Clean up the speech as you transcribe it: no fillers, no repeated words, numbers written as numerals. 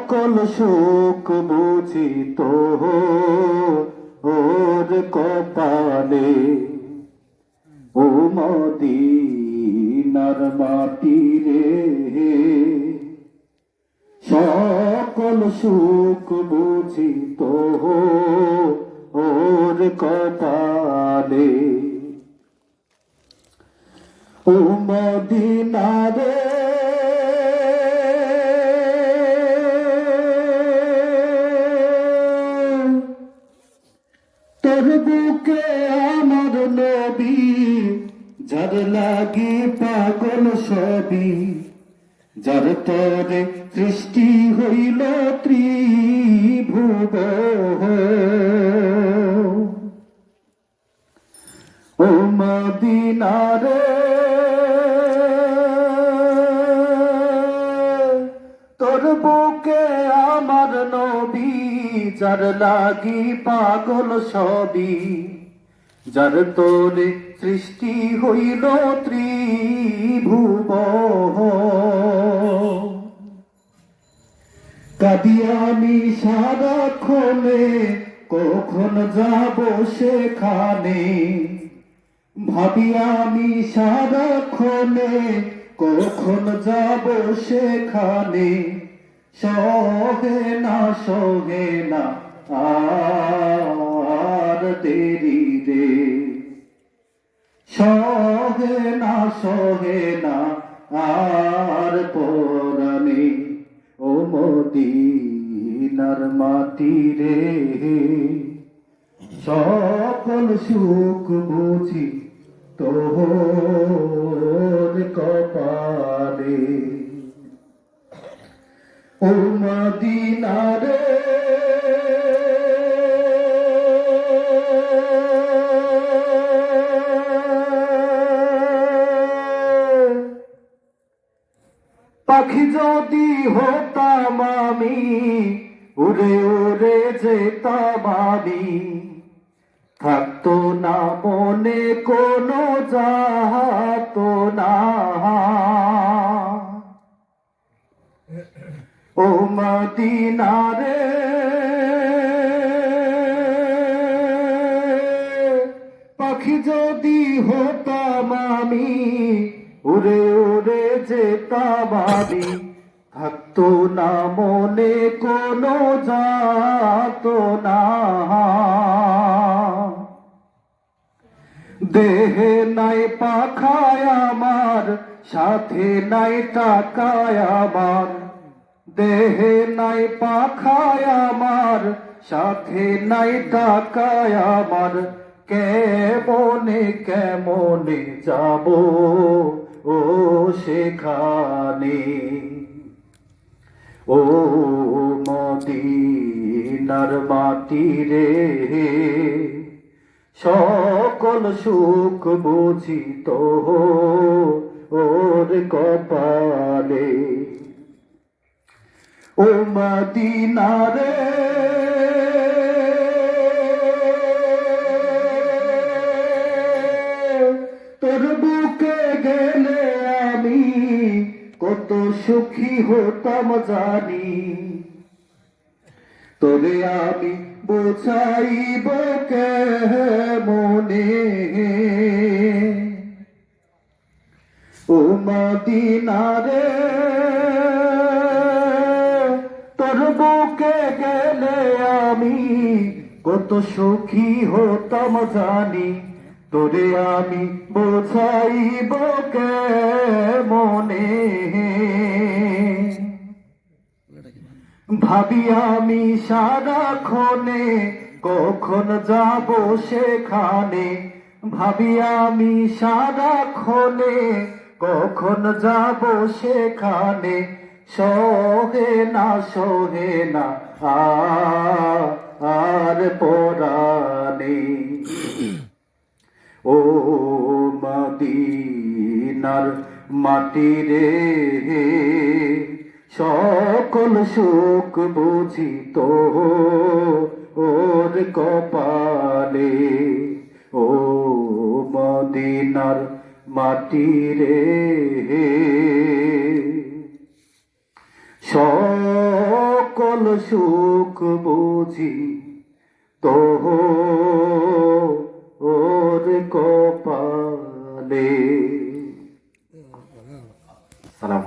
সকল সুখ বুঝি তো ওর কপালে। ও মদিনার মাটি রে, সকল সুখ বুঝি তো ওর কপালে। ও মদিনা রে, তোর বুকে আমার নবী, যার লাগি পাগল সবই, যার তরে সৃষ্টি হইল ত্রিভুবন। ও মদিনা রে, তোর বুকে আমার নবী, যার লাগি পাগল সবই, যার তোরে সৃষ্টি হইল ত্রিভুবন। কাঁদি আমি সারাক্ষণে, কখন যাব সেখানে। ভাবি আমি সারাক্ষণে, কখন যাব সেখানে। সহে না সহে না আর দেরি রে, সহে না আর পরাণে। ও মদিনার মাটি রে, সকল সুখ বুঝি তোর কপালে। ও মদিনা রে, পাখি যদি হতাম আমি, উড়ে উড়ে যেতাম আমি। থাকতো না মনে কোনো যাতো না। ও মদিনা রে, পাখি যদি হতাম আমি, উড়ে উড়ে যেতাম আমি। থাকতো না মনে কোনো যাতো না। দেহে নাই পাখায় আমার, সাথে নাই টাকায় আমার। দেহে নাই পাখায় আমার, সাথে নাই টাকায় আমার। কেমনে কেমনে যাব ও সেখানে। ও মদিনার মাটি রে, সকল সুখ বুঝি তো ওর কপালে। ও মদিনা রে, তোর বুকে গেলে আমি কত সুখী হতাম জানি। তোরে আমি বোঝাইব কেমনে। ও মদিনা রে, তোর বুকে গেলে আমি কত সুখী হতাম জানি। তোরে আমি বোঝাইব কেমনে। ভাবি আমি সারাক্ষণে, কখন যাব সেখানে। ভাবি আমি সারাক্ষণে, কখন যাব সেখানে। সহে না আর পরাণে। ও মদিনার মাটি রে, সকল সুখ বুঝি তো ওর কপালে। ও মদিনার মাটি রে, সকল সকল সুখ বুঝি তো ওর কপালে। সালাম।